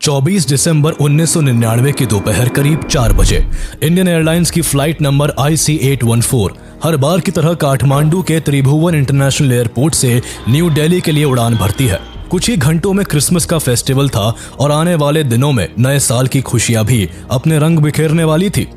24 दिसंबर 1999 की दोपहर करीब 4 बजे इंडियन एयरलाइंस की फ्लाइट नंबर IC814 हर बार की तरह काठमांडू के त्रिभुवन इंटरनेशनल एयरपोर्ट से न्यू दिल्ली के लिए उड़ान भरती है। कुछ ही घंटों में क्रिसमस का फेस्टिवल था और आने वाले दिनों में नए साल की खुशियां भी अपने रंग बिखेरने वाली थी,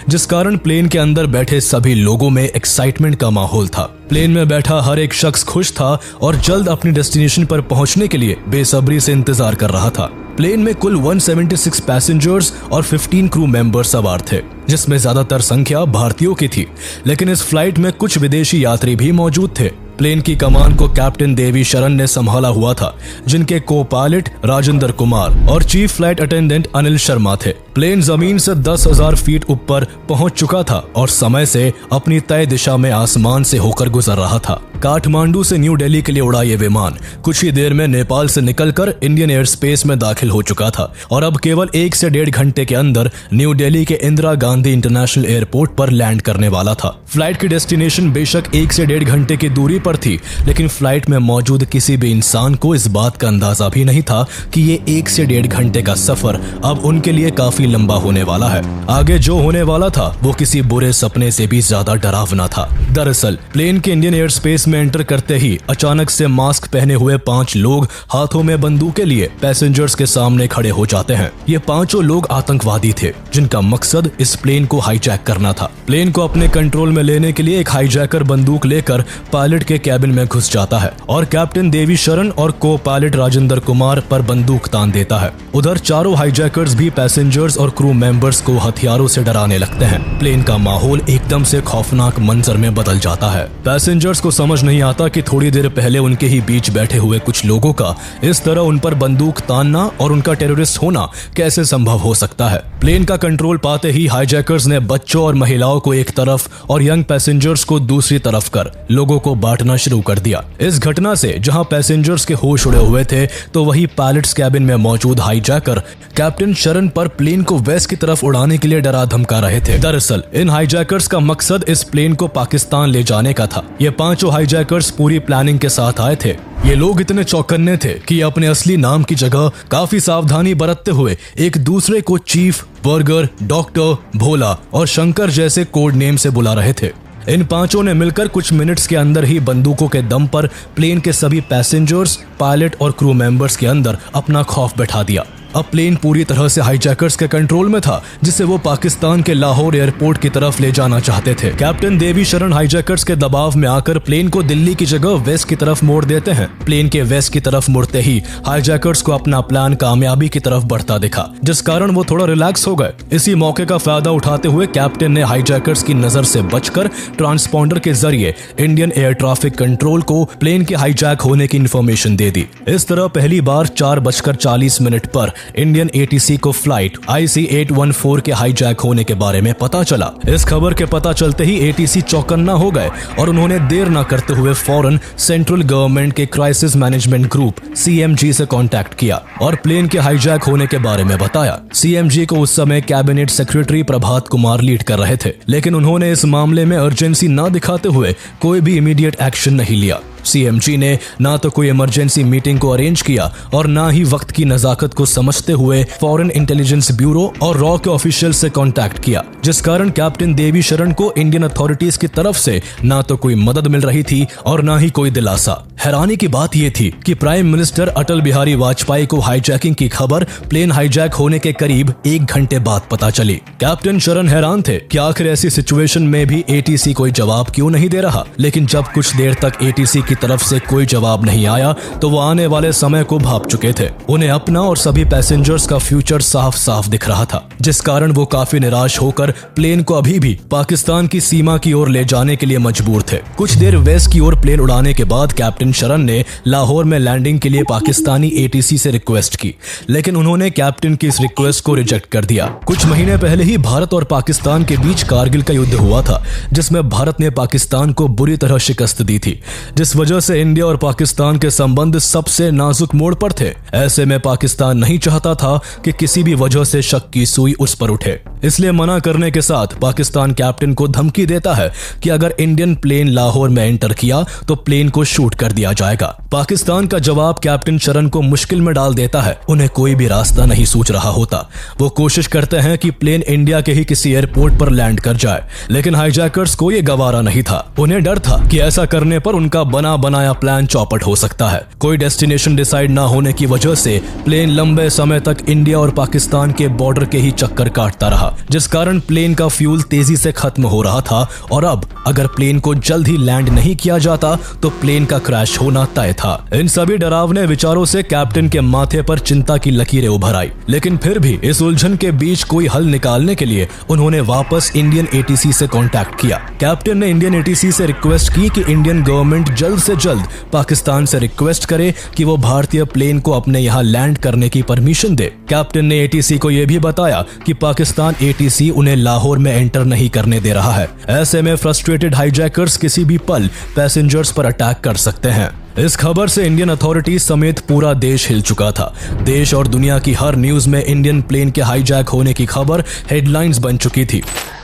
जिस कारण प्लेन के अंदर बैठे सभी लोगों में एक्साइटमेंट का माहौल था। प्लेन में बैठा हर एक शख्स खुश था और जल्द अपनी डेस्टिनेशन पर पहुंचने के लिए बेसब्री से इंतजार कर रहा था। प्लेन में कुल 176 पैसेंजर्स और 15 क्रू मेंबर्स सवार थे, जिसमें ज्यादातर संख्या भारतीयों की थी, लेकिन इस फ्लाइट में कुछ विदेशी यात्री भी मौजूद थे। प्लेन की कमान को कैप्टन देवी शरण ने संभाला हुआ था, जिनके को पायलट राजेंद्र कुमार और chief flight attendant Anil Sharma थे। प्लेन जमीन से 10,000 फीट ऊपर पहुंच चुका था और समय से अपनी तय दिशा में आसमान से होकर गुजर रहा था। काठमांडू से न्यू दिल्ली के लिए उड़ा ये विमान कुछ ही देर में नेपाल से निकलकर इंडियन एयर स्पेस में दाखिल हो चुका था और अब केवल 1 से 1.5 घंटे के अंदर न्यू दिल्ली के इंदिरा गांधी इंटरनेशनल एयरपोर्ट पर लैंड करने वाला था। फ्लाइट की डेस्टिनेशन बेशक 1 से 1.5 घंटे की दूरी पर थी, लेकिन फ्लाइट में मौजूद किसी भी इंसान को इस बात का अंदाजा भी नहीं था कि ये 1 से 1.5 घंटे का सफर अब उनके लिए काफी लंबा होने वाला है। आगे जो होने वाला था वो किसी बुरे सपने से भी ज्यादा डरावना था। दरअसल प्लेन के इंडियन एयर स्पेस में एंटर करते ही अचानक से मास्क पहने हुए 5 लोग हाथों में बंदूकें लिए पैसेंजर्स के सामने खड़े हो जाते हैं। ये पांचों लोग आतंकवादी थे, जिनका मकसद इस प्लेन को हाईजैक करना था। प्लेन को अपने कंट्रोल में लेने के लिए एक हाईजैकर बंदूक लेकर पायलट के कैबिन में घुस जाता है और कैप्टन देवी शरण और को पायलट राजेंद्र कुमार पर बंदूक तान देता है। उधर चारों हाईजैकर्स भी पैसेंजर्स और क्रू मेंबर्स को हथियारों से डराने लगते हैं। प्लेन का माहौल एकदम से खौफनाक मंजर में बदल जाता है। पैसेंजर्स को समझ नहीं आता कि थोड़ी देर पहले उनके ही बीच बैठे हुए कुछ लोगों का इस तरह उन पर बंदूक तानना और उनका टेररिस्ट होना कैसे संभव हो सकता है। प्लेन का कंट्रोल पाते ही हाईजैकर्स ने बच्चों और महिलाओं को एक तरफ और यंग पैसेंजर्स को दूसरी तरफ कर लोगों को बांटना शुरू कर दिया। इस घटना से जहां पैसेंजर्स के होश उड़े हुए थे, तो वही पायलट्स कैबिन में मौजूद हाईजैकर कैप्टन शरण पर प्लेन को वेस्ट की तरफ उड़ाने के लिए डरा धमका रहे थे। दरअसल इन हाईजैकर्स का मकसद इस प्लेन को पाकिस्तान ले जाने का था। ये पांचों हाईजैकर्स पूरी प्लानिंग के साथ आए थे। ये लोग इतने चौकन्ने थे कि अपने असली नाम की जगह काफी सावधानी बरतते हुए एक दूसरे को चीफ, बर्गर, डॉक्टर, भोला और शंकर जैसे कोड नेम से बुला रहे थे। इन पांचों ने मिलकर कुछ मिनट्स के अंदर ही बंदूकों के दम पर प्लेन के सभी पैसेंजर्स, पायलट और क्रू मेंबर्स के अंदर अपना खौफ बैठा दिया। अब प्लेन पूरी तरह से हाईजैकर्स के कंट्रोल में था, जिसे वो पाकिस्तान के लाहौर एयरपोर्ट की तरफ ले जाना चाहते थे। कैप्टन देवी शरण हाईजैकर्स के दबाव में आकर प्लेन को दिल्ली की जगह वेस्ट की तरफ मोड़ देते हैं। प्लेन के वेस्ट की तरफ मुड़ते ही हाईजैकर्स को अपना प्लान कामयाबी की तरफ बढ़ता दिखा, जिस कारण वो थोड़ा रिलैक्स हो गए। इसी मौके का फायदा उठाते हुए कैप्टन ने हाईजैकर्स की नजर से बचकर ट्रांसपॉन्डर के जरिए इंडियन एयर ट्रैफिक कंट्रोल को प्लेन के हाईजैक होने की इंफॉर्मेशन दे दी। इस तरह पहली बार 4:40 पर इंडियन ATC को फ्लाइट IC814 के हाईजैक होने के बारे में पता चला। इस खबर के पता चलते ही ATC चौकन्ना हो गए और उन्होंने देर न करते हुए फौरन सेंट्रल गवर्नमेंट के क्राइसिस मैनेजमेंट ग्रुप CMG से कांटेक्ट किया और प्लेन के हाईजैक होने के बारे में बताया। CMG को उस समय cabinet secretary Prabhat Kumar lead कर रहे थे, लेकिन उन्होंने इस मामले में अर्जेंसी न दिखाते हुए कोई भी इमीडिएट एक्शन नहीं लिया। CMG ने ना तो कोई इमरजेंसी मीटिंग को अरेंज किया और ना ही वक्त की नजाकत को समझते हुए फॉरेन इंटेलिजेंस ब्यूरो और रॉ के ऑफिशियल से कांटेक्ट किया, जिस कारण कैप्टन देवी शरण को इंडियन अथॉरिटीज की तरफ से ना तो कोई मदद मिल रही थी और ना ही कोई दिलासा। हैरानी की बात यह थी कि प्राइम मिनिस्टर अटल बिहारी वाजपेयी को हाईजैकिंग की खबर प्लेन हाईजैक होने के करीब 1 घंटे बाद पता चली। कैप्टन शरण हैरान थे कि आखिर ऐसी सिचुएशन में भी ATC कोई जवाब क्यों नहीं दे रहा, लेकिन जब कुछ देर तक ATC की तरफ से कोई जवाब नहीं आया तो वो आने वाले समय को भांप चुके थे। उन्हें अपना और सभी पैसेंजर्स का फ्यूचर साफ साफ दिख रहा था, जिस कारण वो काफी निराश होकर प्लेन को अभी भी पाकिस्तान की सीमा की ओर ले जाने के लिए मजबूर थे। कुछ देर वेस्ट की ओर प्लेन उड़ाने के बाद कैप्टन शरण ने लाहौर में लैंडिंग के लिए पाकिस्तानी ATC से रिक्वेस्ट की, लेकिन उन्होंने कैप्टन की इस रिक्वेस्ट को रिजेक्ट कर दिया। कुछ महीने पहले ही भारत और पाकिस्तान के बीच कारगिल का युद्ध हुआ था, जिसमें भारत ने पाकिस्तान को बुरी तरह शिकस्त दी थी, जिस वजह से इंडिया और पाकिस्तान के संबंध सबसे नाजुक मोड़ पर थे। ऐसे में पाकिस्तान नहीं चाहता था कि किसी भी वजह से शक की सुई उस पर उठे, इसलिए मना करने के साथ पाकिस्तान कैप्टन को धमकी देता है कि अगर इंडियन प्लेन लाहौर में एंटर किया तो प्लेन को शूट कर दिया जाएगा। पाकिस्तान का जवाब कैप्टन शरण को मुश्किल में डाल देता है। उन्हें कोई भी रास्ता नहीं सूझ रहा होता। वो कोशिश करते हैं कि प्लेन इंडिया के ही किसी एयरपोर्ट पर लैंड कर जाए, लेकिन हाईजैकर्स को ये गवारा नहीं था। उन्हें डर था कि ऐसा करने पर उनका बना बनाया प्लान चौपट हो सकता है। कोई डेस्टिनेशन डिसाइड ना होने की वजह से प्लेन लंबे समय तक इंडिया और पाकिस्तान के बॉर्डर के ही चक्कर काटता रहा, जिस कारण प्लेन का फ्यूल तेजी से खत्म हो रहा था और अब अगर प्लेन को जल्द ही लैंड नहीं किया जाता तो प्लेन का क्रैश होना तय था। इन सभी डरावने विचारों से कैप्टन के माथे पर चिंता की लकीरें उभर आई, लेकिन फिर भी इस उलझन के बीच कोई हल निकालने के लिए उन्होंने वापस इंडियन एटीसी से कांटेक्ट किया। कैप्टन ने इंडियन एटीसी से रिक्वेस्ट की कि इंडियन गवर्नमेंट जल्द से जल्द पाकिस्तान से रिक्वेस्ट करे कि वो भारतीय प्लेन को अपने यहाँ लैंड करने की परमिशन दे। कैप्टन ने एटीसी को यह भी बताया कि पाकिस्तान एटीसी उन्हें लाहौर में एंटर नहीं करने दे रहा है। ऐसे में फ्रस्ट्रेटेड हाईजैकर्स किसी भी पल पैसेंजर्स पर अटैक कर सकते हैं। इस खबर से इंडियन अथॉरिटीज समेत पूरा देश हिल चुका था। देश और दुनिया की हर न्यूज में इंडियन प्लेन के हाईजैक होने की खबर हेडलाइंस बन चुकी थी।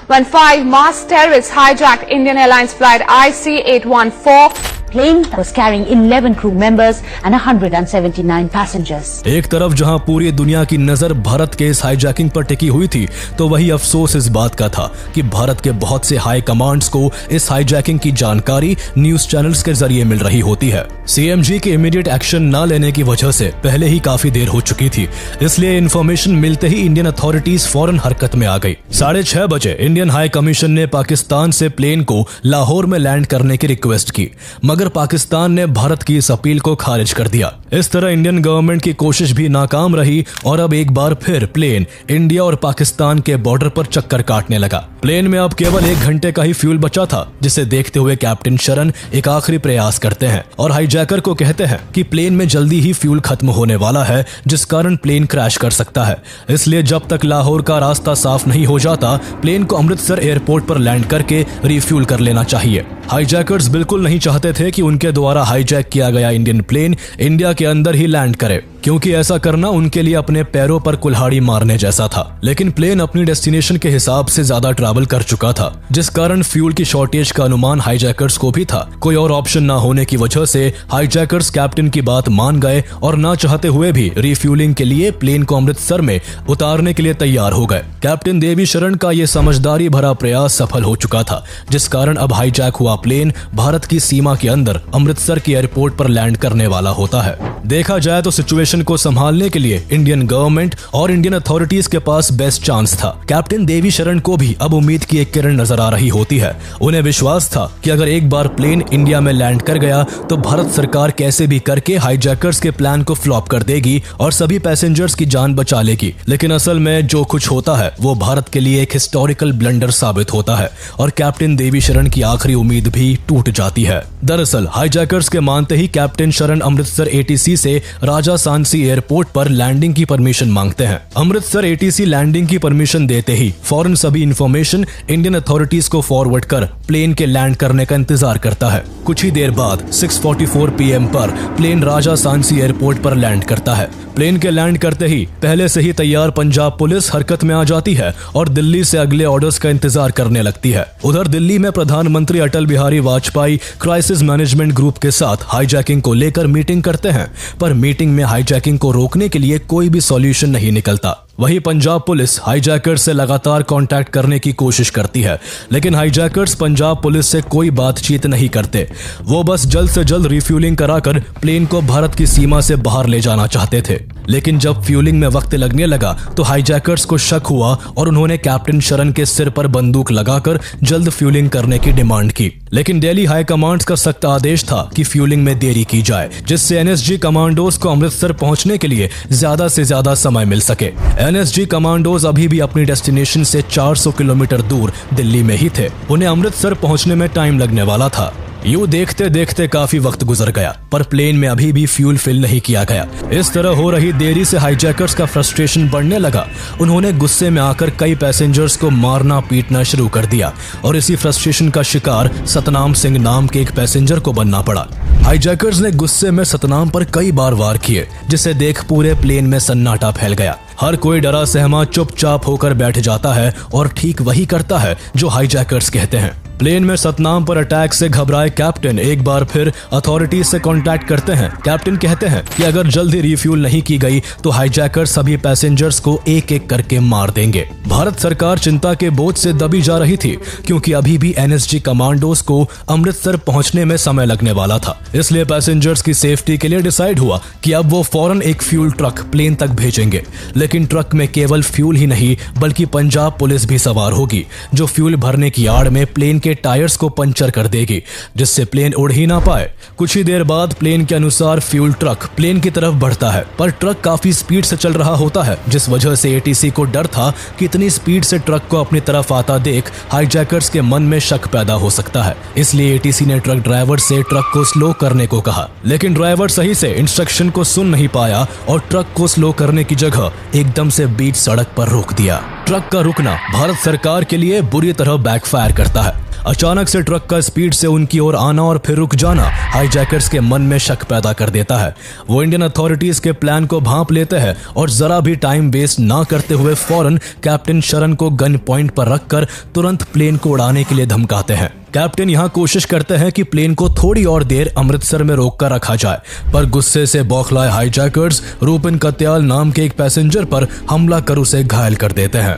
When 5 masked terrorists hijacked Indian Airlines flight IC814. Plane was carrying 11 crew members and 179 passengers. एक तरफ जहां पूरी दुनिया की नजर भारत के इस हाईजैकिंग पर टिकी हुई थी, तो वही अफसोस इस बात का था कि भारत के बहुत से हाई कमांड्स को इस हाईजैकिंग की जानकारी न्यूज चैनल्स के जरिए मिल रही होती है। सीएमजी के इमीडिएट एक्शन न लेने की वजह से पहले ही काफी देर हो चुकी थी, इसलिए इन्फॉर्मेशन मिलते ही इंडियन अथॉरिटीज फौरन हरकत में आ गई। 6:30 बजे इंडियन हाई कमीशन ने पाकिस्तान से प्लेन को लाहौर में लैंड करने की रिक्वेस्ट की, मगर पाकिस्तान ने भारत की इस अपील को खारिज कर दिया। इस तरह इंडियन गवर्नमेंट की कोशिश भी नाकाम रही और अब एक बार फिर प्लेन इंडिया और पाकिस्तान के बॉर्डर पर चक्कर काटने लगा। प्लेन में अब केवल 1 घंटे का ही फ्यूल बचा था, जिसे देखते हुए कैप्टन शरण एक आखिरी प्रयास करते हैं और हाईजैकर को कहते हैं कि प्लेन में जल्दी ही फ्यूल खत्म होने वाला है, जिस कारण प्लेन क्रैश कर सकता है। इसलिए जब तक लाहौर का रास्ता साफ नहीं हो जाता, प्लेन को अमृतसर एयरपोर्ट पर लैंड करके रिफ्यूल कर लेना चाहिए। हाईजैकर्स बिल्कुल नहीं चाहते थे कि उनके द्वारा हाईजैक किया गया इंडियन प्लेन इंडिया के अंदर ही लैंड करे, क्योंकि ऐसा करना उनके लिए अपने पैरों पर कुल्हाड़ी मारने जैसा था। लेकिन प्लेन अपनी डेस्टिनेशन के हिसाब से ज्यादा ट्रैवल कर चुका था, जिस कारण फ्यूल की शॉर्टेज का अनुमान हाईजैकर्स को भी था। कोई और ऑप्शन ना होने की वजह से हाईजैकर्स कैप्टन की बात मान गए और ना चाहते हुए भी रिफ्यूलिंग के लिए प्लेन को अमृतसर में उतारने के लिए तैयार हो गए। कैप्टन देवी शरण का यह समझदारी भरा प्रयास सफल हो चुका था, जिस कारण अब हाईजैक हुआ प्लेन भारत की सीमा के अंदर अमृतसर के एयरपोर्ट पर लैंड करने वाला होता है। देखा जाए तो सिचुएशन को संभालने के लिए इंडियन गवर्नमेंट और इंडियन अथॉरिटीज के पास बेस्ट चांस था। कैप्टन देवी शरण को भी अब उम्मीद की एक किरण नजर आ रही होती है। उन्हें विश्वास था कि अगर एक बार प्लेन इंडिया में लैंड कर गया तो भारत सरकार कैसे भी करके हाईजैकर्स के प्लान को फ्लॉप कर देगी और सभी पैसेंजर्स की जान बचा लेगी। लेकिन असल में जो कुछ होता है वो भारत के लिए एक हिस्टोरिकल ब्लंडर साबित होता है और कैप्टन देवी शरण की आखिरी उम्मीद भी टूट जाती है। दरअसल हाईजैकर्स के मानते ही कैप्टन शरण अमृतसर एटीसी से राजा सांसी एयरपोर्ट पर लैंडिंग की परमिशन मांगते हैं। अमृतसर एटीसी लैंडिंग की परमिशन देते ही फौरन सभी इंफॉर्मेशन इंडियन अथॉरिटीज को फॉरवर्ड कर प्लेन के लैंड करने का इंतजार करता है। कुछ ही देर बाद 6:44 PM पर प्लेन राजा सांसी एयरपोर्ट पर लैंड करता है। प्लेन के लैंड करते ही पहले से ही तैयार पंजाब पुलिस हरकत में आ जाती है और दिल्ली से अगले ऑर्डर्स का इंतजार करने लगती है। उधर दिल्ली में प्रधानमंत्री Atal Bihari Vajpayee crisis management group के साथ हाईजैकिंग को लेकर मीटिंग करते हैं, पर मीटिंग में हाईजैकिंग को रोकने के लिए कोई भी सॉल्यूशन नहीं निकलता। वहीं पंजाब पुलिस हाईजैकर्स से लगातार कांटेक्ट करने की कोशिश करती है, लेकिन हाईजैकर्स पंजाब पुलिस से कोई बातचीत नहीं करते। वो बस जल्द से जल्द रिफ्यूलिंग कराकर प्लेन को भारत की सीमा से बाहर ले जाना चाहते थे। लेकिन जब फ्यूलिंग में वक्त लगने लगा तो हाईजैकर्स को शक हुआ और उन्होंने कैप्टन शरण के सिर पर बंदूक लगाकर जल्द फ्यूलिंग करने की डिमांड की। लेकिन दिल्ली हाई कमांड्स का सख्त आदेश था कि फ्यूलिंग में देरी की जाए, जिससे एनएसजी कमांडोज को अमृतसर पहुंचने के लिए ज्यादा से ज्यादा समय मिल सके। एनएसजी कमांडोज अभी भी अपनी डेस्टिनेशन से 400 किलोमीटर दूर दिल्ली में ही थे। उन्हें अमृतसर पहुंचने में टाइम लगने वाला था। यूं देखते देखते काफी वक्त गुजर गया, पर प्लेन में अभी भी फ्यूल फिल नहीं किया गया। इस तरह हो रही देरी से हाईजैकर्स का फ्रस्ट्रेशन बढ़ने लगा। उन्होंने गुस्से में आकर कई पैसेंजर्स को मारना पीटना शुरू कर दिया और इसी फ्रस्ट्रेशन का शिकार सतनाम सिंह नाम के एक पैसेंजर को बनना पड़ा। हाईजैकर्स ने गुस्से में सतनाम पर कई बार वार किए, जिसे देख पूरे प्लेन में सन्नाटा फैल गया। हर कोई डरा सहमा चुपचाप होकर बैठ जाता है और ठीक वही करता है जो हाईजैकर्स कहते हैं। प्लेन में सतनाम पर अटैक से घबराए कैप्टन एक बार फिर अथॉरिटीज से कांटेक्ट करते हैं। कैप्टन कहते हैं कि अगर जल्दी रिफ्यूल नहीं की गई तो हाईजैकर सभी पैसेंजर्स को एक एक करके मार देंगे। भारत सरकार चिंता के बोझ से दबी जा रही थी, क्योंकि अभी भी एनएसजी कमांडोज को अमृतसर पहुंचने में समय लगने वाला था। इसलिए पैसेंजर्स की सेफ्टी के लिए डिसाइड हुआ कि अब वो फौरन एक फ्यूल ट्रक प्लेन तक भेजेंगे। लेकिन ट्रक में केवल फ्यूल ही नहीं बल्कि पंजाब पुलिस भी सवार होगी, जो फ्यूल भरने की आड़ में प्लेन के टायर्स को पंचर कर देगी, जिससे प्लेन उड़ ही ना पाए। कुछ ही देर बाद प्लेन के अनुसार फ्यूल ट्रक प्लेन की तरफ बढ़ता है, पर ट्रक काफी स्पीड से चल रहा होता है, जिस वजह से एटीसी को डर था कि इतनी स्पीड से ट्रक को अपनी तरफ आता देख हाईजैकर्स के मन में शक पैदा हो सकता है। इसलिए एटीसी ने ट्रक ड्राइवर से ट्रक को स्लो करने को कहा, लेकिन ड्राइवर सही से इंस्ट्रक्शन को सुन नहीं पाया और ट्रक को स्लो करने की जगह एकदम से बीच सड़क पर रोक दिया। ट्रक का रुकना भारत सरकार के लिए बुरी तरह बैकफायर करता है। अचानक से ट्रक का स्पीड से उनकी ओर आना और फिर रुक जाना हाईजैकर्स के मन में शक पैदा कर देता है। वो इंडियन अथॉरिटीज के प्लान को भांप लेते हैं और जरा भी टाइम वेस्ट ना करते हुए फौरन कैप्टन शरण को गन पॉइंट पर रखकर तुरंत प्लेन को उड़ाने के लिए धमकाते हैं। कैप्टन यहाँ कोशिश करते हैं कि प्लेन को थोड़ी और देर अमृतसर में रोक कर रखा जाए, पर गुस्से से बौखलाए हाईजैकर्स रूपिन कत्याल नाम के एक पैसेंजर पर हमला कर उसे घायल कर देते हैं।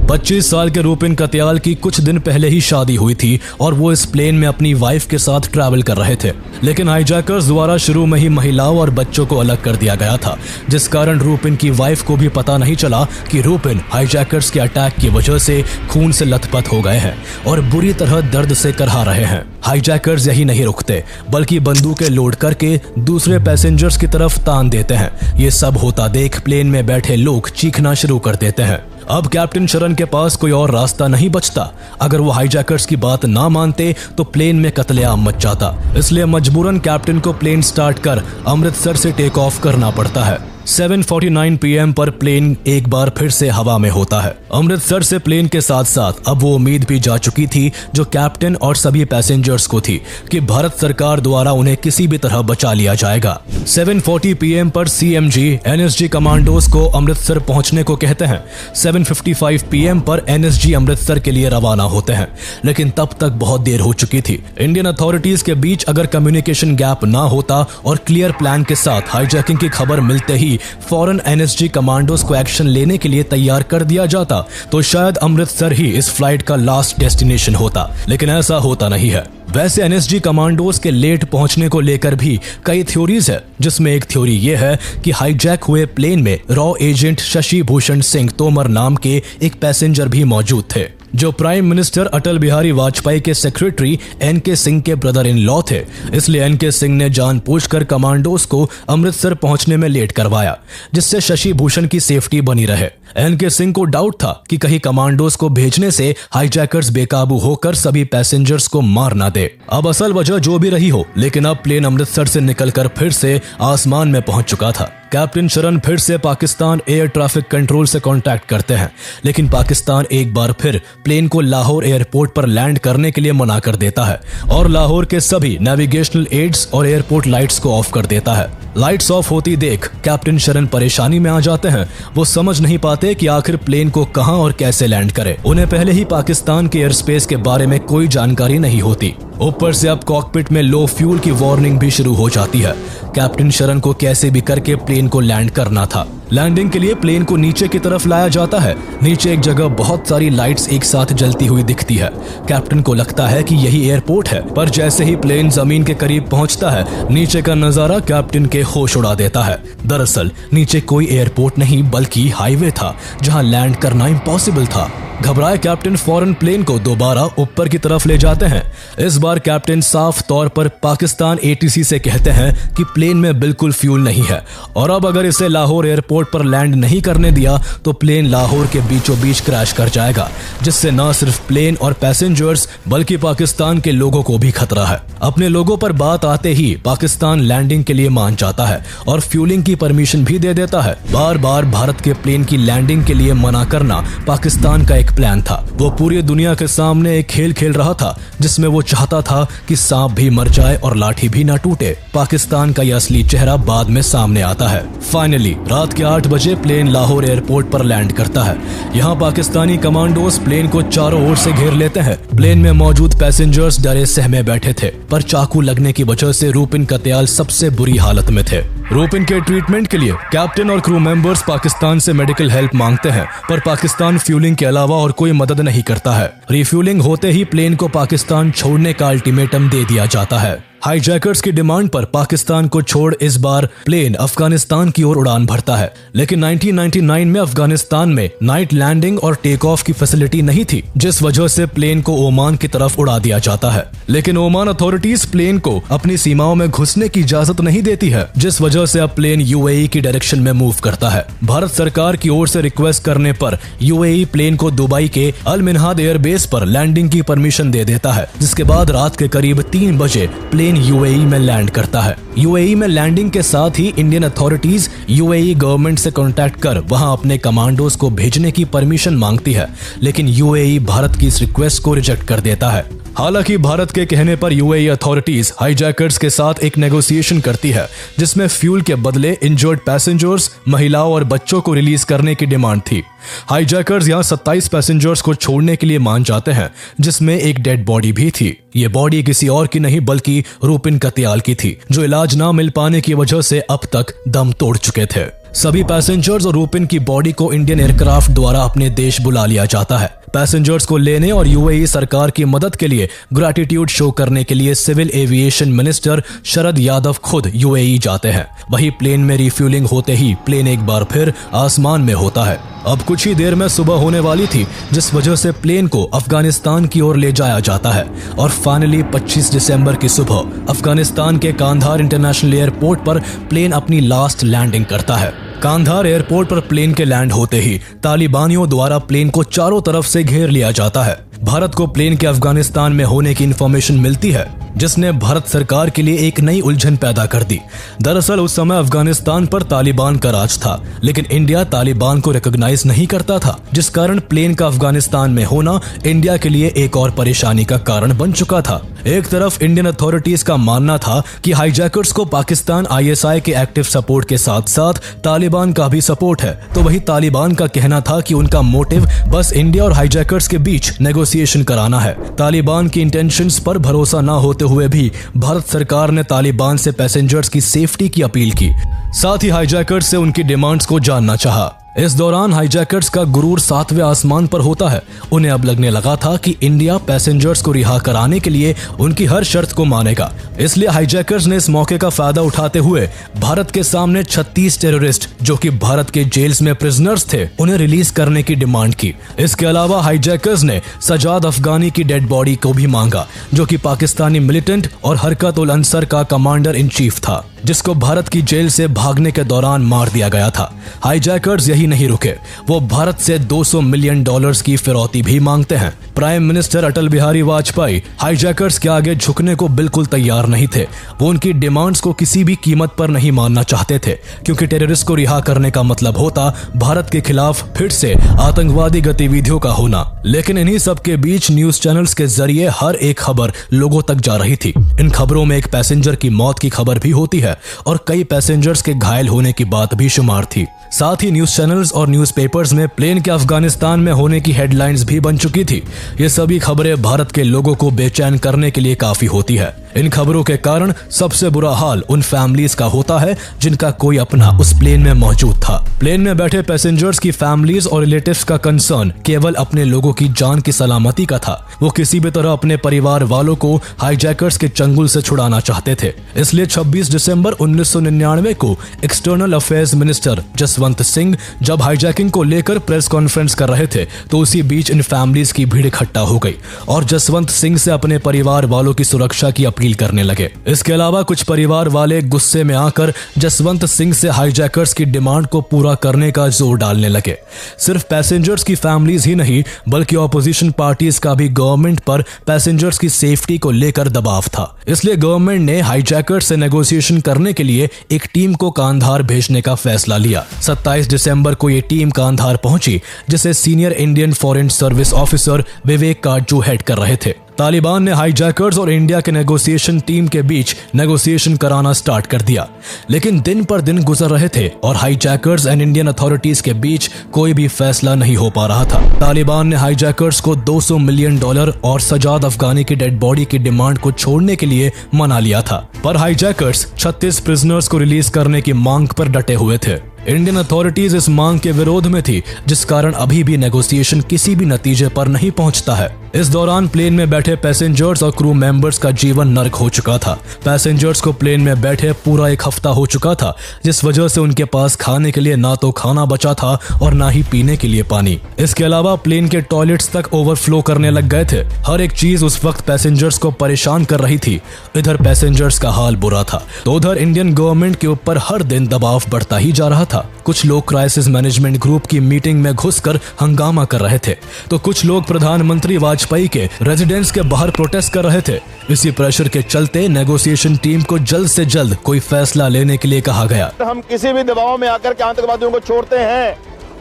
25 साल के रूपिन कत्याल की कुछ दिन पहले ही शादी हुई थी और वो इस प्लेन में अपनी वाइफ के साथ ट्रैवल कर रहे थे, लेकिन हाईजैकर्स द्वारा शुरू में ही महिलाओं और बच्चों को अलग कर दिया गया था, जिस कारण रूपिन की वाइफ को भी पता नहीं चला कि रूपिन हाईजैकर्स के अटैक की वजह से खून से लथपथ हो गए हैं और बुरी तरह दर्द से करहा रहे हैं। हाईजैकर्स यही नहीं रुकते, बल्कि बंदूकें लोड करके दूसरे पैसेंजर्स की तरफ तान देते हैं। ये सब होता देख प्लेन में बैठे लोग चीखना शुरू कर देते हैं। अब कैप्टन शरण के पास कोई और रास्ता नहीं बचता। अगर वो हाईजैकर्स की बात ना मानते तो प्लेन में कत्लेआम मच जाता, इसलिए मजबूरन कैप्टन को प्लेन स्टार्ट कर अमृतसर से टेक ऑफ करना पड़ता है। 7:49 PM पर प्लेन एक बार फिर से हवा में होता है। अमृतसर से प्लेन के साथ साथ अब वो उम्मीद भी जा चुकी थी, जो कैप्टन और सभी पैसेंजर्स को थी, कि भारत सरकार द्वारा उन्हें किसी भी तरह बचा लिया जाएगा। 7:40 PM पर CMG NSG कमांडोज को अमृतसर पहुंचने को कहते हैं। 7:55 PM पर NSG अमृतसर के लिए रवाना होते हैं, लेकिन तब तक बहुत देर हो चुकी थी। इंडियन अथॉरिटीज के बीच अगर कम्युनिकेशन गैप ना होता और क्लियर प्लान के साथ हाईजैकिंग की खबर मिलते ही फौरन NSG कमांडोज को एक्शन लेने के लिए तैयार कर दिया जाता, तो शायद अमृतसर ही इस फ्लाइट का लास्ट डेस्टिनेशन होता, लेकिन ऐसा होता नहीं है। वैसे NSG कमांडोज के लेट पहुंचने को लेकर भी कई थ्योरीज है, जिसमें एक थ्योरी ये है कि हाईजैक हुए प्लेन में रॉ एजेंट शशि भूषण सिंह तोमर नाम के एक पैसेंजर भी मौजूद थे, जो प्राइम मिनिस्टर अटल बिहारी वाजपेयी के सेक्रेटरी NK सिंह के ब्रदर इन लॉ थे। इसलिए NK सिंह ने जानबूझकर कमांडोज को अमृतसर पहुंचने में लेट करवाया, जिससे शशि भूषण की सेफ्टी बनी रहे। NK सिंह को डाउट था कि कहीं कमांडोज को भेजने से हाईजैकर्स बेकाबू होकर सभी पैसेंजर्स को मार ना दे। अब असल वजह जो भी रही हो, लेकिन अब प्लेन अमृतसर से निकलकर फिर से आसमान में पहुंच चुका था। कैप्टन शरण फिर से पाकिस्तान एयर ट्रैफिक कंट्रोल से कांटेक्ट करते हैं, लेकिन पाकिस्तान एक बार फिर प्लेन को लाहौर एयरपोर्ट पर लैंड करने के लिए मना कर देता है और लाहौर के सभी नेविगेशनल एड्स और एयरपोर्ट लाइट्स को ऑफ कर देता है। लाइट्स ऑफ होती देख कैप्टन शरण परेशानी में आ जाते हैं। वो समझ नहीं पाते कि आखिर प्लेन को कहां और कैसे लैंड करे। उन्हें पहले ही पाकिस्तान के एयर स्पेस के बारे में कोई जानकारी नहीं होती। ऊपर से अब कॉकपिट में लो फ्यूल की वार्निंग भी शुरू हो जाती है। कैप्टन शरण को कैसे भी करके प्लेन को लैंड करना था। लैंडिंग के लिए प्लेन को नीचे की तरफ लाया जाता है। नीचे एक जगह बहुत सारी लाइट्स एक साथ जलती हुई दिखती है। कैप्टन को लगता है कि यही एयरपोर्ट है, पर जैसे ही प्लेन जमीन के करीब पहुंचता है, नीचे का नजारा कैप्टन के होश उड़ा देता है। दरअसल नीचे कोई एयरपोर्ट नहीं बल्कि हाईवे था, जहां लैंड करना इम्पॉसिबल था। घबराए कैप्टन फौरन प्लेन को दोबारा ऊपर की तरफ ले जाते हैं। इस बार कैप्टन साफ तौर पर पाकिस्तान ATC से कहते हैं कि प्लेन में बिल्कुल फ्यूल नहीं है और अब अगर इसे लाहौर एयरपोर्ट पर लैंड नहीं करने दिया तो प्लेन लाहौर के बीचों बीच क्रैश कर जाएगा, जिससे न सिर्फ प्लेन और पैसेंजर्स बल्कि पाकिस्तान के लोगों को भी खतरा है। अपने लोगों पर बात आते ही पाकिस्तान लैंडिंग के लिए मान जाता है और फ्यूलिंग की परमिशन भी दे देता है। बार बार भारत के प्लेन की लैंडिंग के लिए मना करना पाकिस्तान का एक प्लान था। वो पूरी दुनिया के सामने एक खेल खेल रहा था जिसमें वो चाहता था कि सांप भी मर जाए और लाठी भी ना टूटे। पाकिस्तान का यह असली चेहरा बाद में सामने आता है। फाइनली रात के 8 बजे प्लेन लाहौर एयरपोर्ट पर लैंड करता है। यहाँ पाकिस्तानी कमांडोज प्लेन को चारों ओर से घेर लेते हैं। प्लेन में मौजूद पैसेंजर्स डरे सहमे बैठे थे, पर चाकू लगने की वजह से रूपिन कत्याल सबसे बुरी हालत में थे। रूपिन के ट्रीटमेंट के लिए कैप्टन और क्रू मेंबर्स पाकिस्तान से मेडिकल हेल्प मांगते हैं, पर पाकिस्तान फ्यूलिंग के अलावा और कोई मदद नहीं करता है। रिफ्यूलिंग होते ही प्लेन को पाकिस्तान छोड़ने का अल्टीमेटम दे दिया जाता है। हाईजैकर्स की डिमांड पर पाकिस्तान को छोड़ इस बार प्लेन अफगानिस्तान की ओर उड़ान भरता है, लेकिन 1999 में अफगानिस्तान में नाइट लैंडिंग और टेक ऑफ की फैसिलिटी नहीं थी, जिस वजह से प्लेन को ओमान की तरफ उड़ा दिया जाता है। लेकिन ओमान अथॉरिटीज प्लेन को अपनी सीमाओं में घुसने की इजाजत नहीं देती है, जिस वजह से अब प्लेन UAE की डायरेक्शन में मूव करता है। भारत सरकार की ओर से रिक्वेस्ट करने पर UAE प्लेन को दुबई के अल मिनहाद एयरबेस पर लैंडिंग की परमिशन दे देता है, जिसके बाद रात के करीब 3 बजे प्लेन UAE में लैंड करता है। UAE में लैंडिंग के साथ ही इंडियन अथॉरिटीज UAE गवर्नमेंट से कांटेक्ट कर वहां अपने कमांडोज को भेजने की परमिशन मांगती है, लेकिन UAE भारत की इस रिक्वेस्ट को रिजेक्ट कर देता है। हालांकि भारत के कहने पर UAE अथॉरिटीज हाईजैकर्स के साथ एक नेगोशिएशन करती है, जिसमें फ्यूल के बदले इंजर्ड पैसेंजर्स, महिलाओं और बच्चों को रिलीज करने की डिमांड थी। हाईजैकर्स यहां 27 पैसेंजर्स को छोड़ने के लिए मान जाते हैं, जिसमें एक डेड बॉडी भी थी। ये बॉडी किसी और की नहीं बल्कि रूपिन कत्याल की थी, जो इलाज ना मिल पाने की वजह से अब तक दम तोड़ चुके थे। सभी पैसेंजर्स और रूपिन की बॉडी को इंडियन एयरक्राफ्ट द्वारा अपने देश बुला लिया जाता है। पैसेंजर्स को लेने और UAE सरकार की मदद के लिए ग्रैटिट्यूड शो करने के लिए civil aviation minister Sharad Yadav खुद UAE जाते हैं। वही प्लेन में रिफ्यूलिंग होते ही प्लेन एक बार फिर आसमान में होता है। अब कुछ ही देर में सुबह होने वाली थी, जिस वजह से प्लेन को अफगानिस्तान की ओर ले जाया जाता है और फाइनली 25 दिसंबर की सुबह अफगानिस्तान के कांधार इंटरनेशनल एयरपोर्ट पर प्लेन अपनी लास्ट लैंडिंग करता है। कांधार एयरपोर्ट पर प्लेन के लैंड होते ही तालिबानियों द्वारा प्लेन को चारों तरफ से घेर लिया जाता है। भारत को प्लेन के अफगानिस्तान में होने की इंफॉर्मेशन मिलती है, जिसने भारत सरकार के लिए एक नई उलझन पैदा कर दी। दरअसल उस समय अफगानिस्तान पर तालिबान का राज था, लेकिन इंडिया तालिबान को रिकॉग्नाइज नहीं करता था, जिस कारण प्लेन का अफगानिस्तान में होना इंडिया के लिए एक और परेशानी का कारण बन चुका था। एक तरफ इंडियन अथॉरिटीज का मानना था कि हाईजैकर्स को पाकिस्तान ISI के एक्टिव सपोर्ट के साथ साथ तालिबान का भी सपोर्ट है, तो वही तालिबान का कहना था कि उनका मोटिव बस इंडिया और हाईजैकर्स के बीच नेगोशिएशन कराना है। तालिबान की इंटेंशंस पर भरोसा न होते हुए भी भारत सरकार ने तालिबान से पैसेंजर्स की सेफ्टी की अपील की, साथ ही हाईजैकर्स से उनकी डिमांड्स को जानना चाहा। इस दौरान हाईजैकर्स का गुरूर 7वें आसमान पर होता है। उन्हें अब लगने लगा था कि इंडिया पैसेंजर्स को रिहा कराने के लिए उनकी हर शर्त को मानेगा, इसलिए हाईजैकर्स ने इस मौके का फायदा उठाते हुए भारत के सामने 36 टेररिस्ट जो कि भारत के जेल्स में प्रिजनर्स थे, उन्हें रिलीज करने की डिमांड की। इसके अलावा हाईजैकर्स ने सजाद अफगानी की डेड बॉडी को भी मांगा, जो कि पाकिस्तानी मिलिटेंट और हरकत उल अंसर का कमांडर इन चीफ था, जिसको भारत की जेल से भागने के दौरान मार दिया गया था। हाईजैकर्स यही नहीं रुके, वो भारत से $200 मिलियन की फिरौती भी मांगते हैं। प्राइम मिनिस्टर अटल बिहारी वाजपेयी हाईजैकर्स के आगे झुकने को बिल्कुल तैयार नहीं थे। वो उनकी डिमांड्स को किसी भी कीमत पर नहीं मानना चाहते थे, क्योंकि टेररिस्ट को रिहा करने का मतलब होता भारत के खिलाफ फिर से आतंकवादी गतिविधियों का होना। लेकिन इन्हीं सब के बीच न्यूज चैनल्स के जरिए हर एक खबर लोगों तक जा रही थी। इन खबरों में एक पैसेंजर की मौत की खबर भी होती है और कई पैसेंजर्स के घायल होने की बात भी शुमार थी। साथ ही न्यूज चैनल्स और न्यूज़पेपर्स में प्लेन के अफगानिस्तान में होने की हेडलाइंस भी बन चुकी थी। ये सभी खबरें भारत के लोगों को बेचैन करने के लिए काफी होती है। इन खबरों के कारण सबसे बुरा हाल उन फैमिलीज का होता है जिनका कोई अपना उस प्लेन में मौजूद था। प्लेन में बैठे पैसेंजर्स की फैमिलीज और रिलेटिव्स का कंसर्न केवल अपने लोगों की जान की सलामती का था। वो किसी भी तरह अपने परिवार वालों को हाईजैकर्स के चंगुल से छुड़ाना चाहते थे। इसलिए 26 दिसंबर 1999 को external affairs minister Jaswant Singh जब हाईजैकिंग को लेकर प्रेस कॉन्फ्रेंस कर रहे थे तो उसी बीच इन फैमिलीज की भीड़ इकट्ठा हो गई और जसवंत सिंह से अपने परिवार वालों की सुरक्षा की अपील करने लगे। इसके अलावा कुछ परिवार वाले गुस्से में आकर जसवंत सिंह से हाईजैकर्स की डिमांड को पूरा करने का जोर डालने लगे। सिर्फ पैसेंजर्स की फैमिलीज ही नहीं बल्कि ऑपोजिशन पार्टीज का भी गवर्नमेंट पर पैसेंजर्स की सेफ्टी को लेकर दबाव था। इसलिए गवर्नमेंट ने हाईजैकर्स से नेगोशिएशन करने के लिए एक टीम को कांधार भेजने का फैसला लिया। 27 दिसंबर को ये टीम कांधार पहुंची जिसे senior Indian foreign service officer Vivek Katju head कर रहे थे। तालिबान ने हाईजैकर्स और इंडिया के नेगोशिएशन टीम के बीच नेगोशिएशन कराना स्टार्ट कर दिया, लेकिन दिन पर दिन गुजर रहे थे और हाईजैकर्स एंड इंडियन अथॉरिटीज के बीच कोई भी फैसला नहीं हो पा रहा था। तालिबान ने हाईजैकर्स को $200 मिलियन और सजाद अफगानी की डेड बॉडी की डिमांड को छोड़ने के लिए मना लिया था, पर हाईजैकर्स 36 प्रिजनर्स को रिलीज करने की मांग पर डटे हुए थे। इंडियन अथॉरिटीज इस मांग के विरोध में थी, जिस कारण अभी भी नेगोशिएशन किसी भी नतीजे पर नहीं पहुंचता है। इस दौरान प्लेन में बैठे पैसेंजर्स और क्रू मेंबर्स का जीवन नर्क हो चुका था। पैसेंजर्स को प्लेन में बैठे पूरा एक हफ्ता हो चुका था, जिस वजह से उनके पास खाने के लिए ना तो खाना बचा था और ना ही पीने के लिए पानी। इसके अलावा प्लेन के टॉयलेट्स तक ओवरफ्लो करने लग गए थे। हर एक चीज उस वक्त पैसेंजर्स को परेशान कर रही थी। इधर पैसेंजर्स का हाल बुरा था तो उधर इंडियन गवर्नमेंट के ऊपर हर दिन दबाव बढ़ता ही जा रहा था। कुछ लोग क्राइसिस मैनेजमेंट ग्रुप की मीटिंग में घुसकर हंगामा कर रहे थे तो कुछ लोग प्रधानमंत्री वाजपेयी के रेजिडेंस के बाहर प्रोटेस्ट कर रहे थे। इसी प्रेशर के चलते नेगोशिएशन टीम को जल्द से जल्द कोई फैसला लेने के लिए कहा गया। हम किसी भी दबाव में आकर के आतंकवादियों को छोड़ते हैं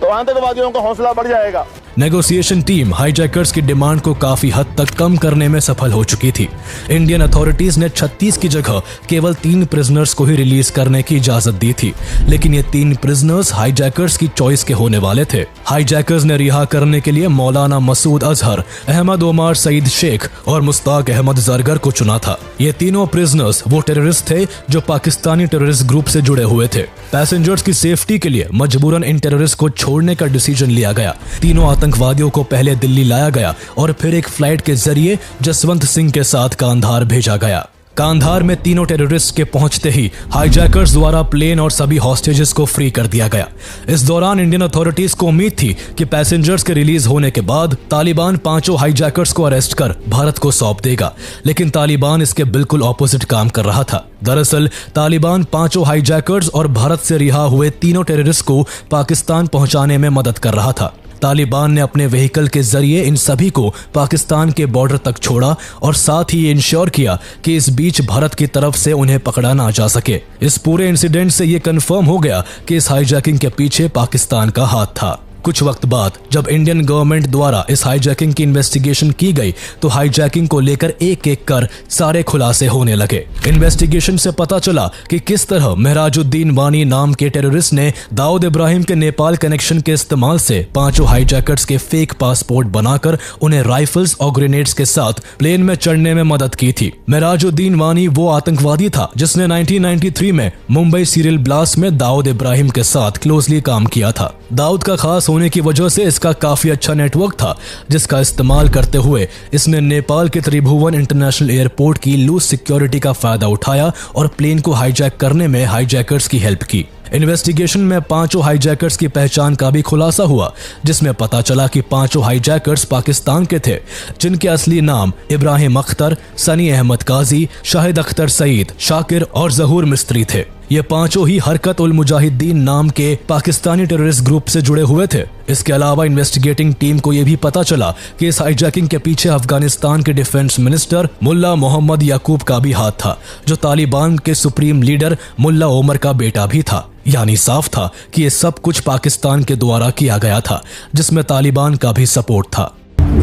तो आतंकवादियों का हौसला बढ़ जाएगा। नेगोशिएशन टीम हाईजैकर्स की डिमांड को काफी हद तक कम करने में सफल हो चुकी थी। इंडियन अथॉरिटीज ने 36 की जगह केवल 3 प्रिजनर्स को ही रिलीज करने की इजाजत दी थी, लेकिन ये 3 प्रिजनर्स हाईजैकर्स की चॉइस के होने वाले थे। हाईजैकर्स ने रिहा करने के लिए मौलाना मसूद अजहर, अहमद ओमर सईद शेख और मुश्ताक अहमद जरगर को चुना था। ये तीनों प्रिजनर्स वो टेररिस्ट थे जो पाकिस्तानी टेररिस्ट ग्रुप से जुड़े हुए थे। पैसेंजर्स की सेफ्टी के लिए मजबूरन इन टेररिस्ट को छोड़ने का डिसीजन लिया गया। तीनों आतंकवादियों को पहले दिल्ली लाया गया और फिर एक फ्लाइट के जरिए जसवंत सिंह के साथ कांधार भेजा गया। कांधार में तीनों टेररिस्ट के पहुंचते ही हाईजैकर्स द्वारा प्लेन और सभी हॉस्टेजेस को फ्री कर दिया गया। इस दौरान इंडियन अथॉरिटीज को उम्मीद थी कि पैसेंजर्स के रिलीज होने के बाद तालिबान 5 हाईजैकर्स को अरेस्ट कर भारत को सौंप देगा, लेकिन तालिबान इसके बिल्कुल ऑपोजिट काम कर रहा था। दरअसल तालिबान 5 हाईजैकर्स और भारत से रिहा हुए तीनों टेररिस्ट को पाकिस्तान पहुंचाने में मदद कर रहा था। तालिबान ने अपने व्हीकल के जरिए इन सभी को पाकिस्तान के बॉर्डर तक छोड़ा और साथ ही इंश्योर किया कि इस बीच भारत की तरफ से उन्हें पकड़ा ना जा सके। इस पूरे इंसिडेंट से ये कंफर्म हो गया कि इस हाईजैकिंग के पीछे पाकिस्तान का हाथ था। कुछ वक्त बाद जब इंडियन गवर्नमेंट द्वारा इस हाईजैकिंग की इन्वेस्टिगेशन की गई तो हाईजैकिंग को लेकर एक एक कर सारे खुलासे होने लगे। इन्वेस्टिगेशन से पता चला कि किस तरह महराजुद्दीन वानी नाम के टेररिस्ट ने दाऊद इब्राहिम के नेपाल कनेक्शन के इस्तेमाल से 5 हाईजैकर्स के फेक पासपोर्ट बनाकर उन्हें राइफल्स और ग्रेनेड्स के साथ प्लेन में चढ़ने में मदद की थी। महराजुद्दीन वानी वो आतंकवादी था जिसने 1993 में मुंबई सीरियल ब्लास्ट में दाऊद इब्राहिम के साथ क्लोजली काम किया था। दाऊद का खास होने की वजह से इसका काफी अच्छा नेटवर्क था, जिसका इस्तेमाल करते हुए इसने नेपाल के त्रिभुवन इंटरनेशनल एयरपोर्ट की लूज सिक्योरिटी का फायदा उठाया और प्लेन को हाईजैक करने में हाईजैकर्स की हेल्प की। इन्वेस्टिगेशन में 5 हाईजैकर्स की पहचान का भी खुलासा हुआ, जिसमें पता चला कि 5 हाईजैकर्स पाकिस्तान के थे, जिनके असली नाम इब्राहिम अख्तर, सनी अहमद काजी, शाहिद अख्तर सईद, शाकिर और जहूर मिस्त्री थे। ये 5 ही हरकत उल मुजाहिदीन नाम के पाकिस्तानी टेररिस्ट ग्रुप से जुड़े हुए थे। इसके अलावा इन्वेस्टिगेटिंग टीम को यह भी पता चला कि इस हाईजैकिंग के पीछे अफगानिस्तान के डिफेंस मिनिस्टर मुल्ला मोहम्मद याकूब का भी हाथ था, जो तालिबान के सुप्रीम लीडर मुल्ला ओमर का बेटा भी था। यानी साफ था कि ये सब कुछ पाकिस्तान के द्वारा किया गया था, जिसमें तालिबान का भी सपोर्ट था।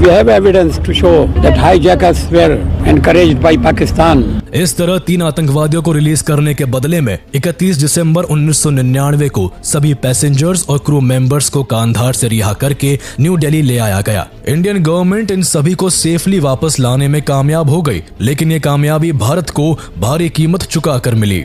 We have evidence to show that hijackers were encouraged by Pakistan. इस तरह 3 आतंकवादियों को रिलीज करने के बदले में 31 दिसंबर 1999 को सभी पैसेंजर्स और क्रू मेंबर्स को कांधार से रिहा करके न्यू दिल्ली ले आया गया। इंडियन गवर्नमेंट इन सभी को सेफली वापस लाने में कामयाब हो गई, लेकिन ये कामयाबी भारत को भारी कीमत चुका कर मिली।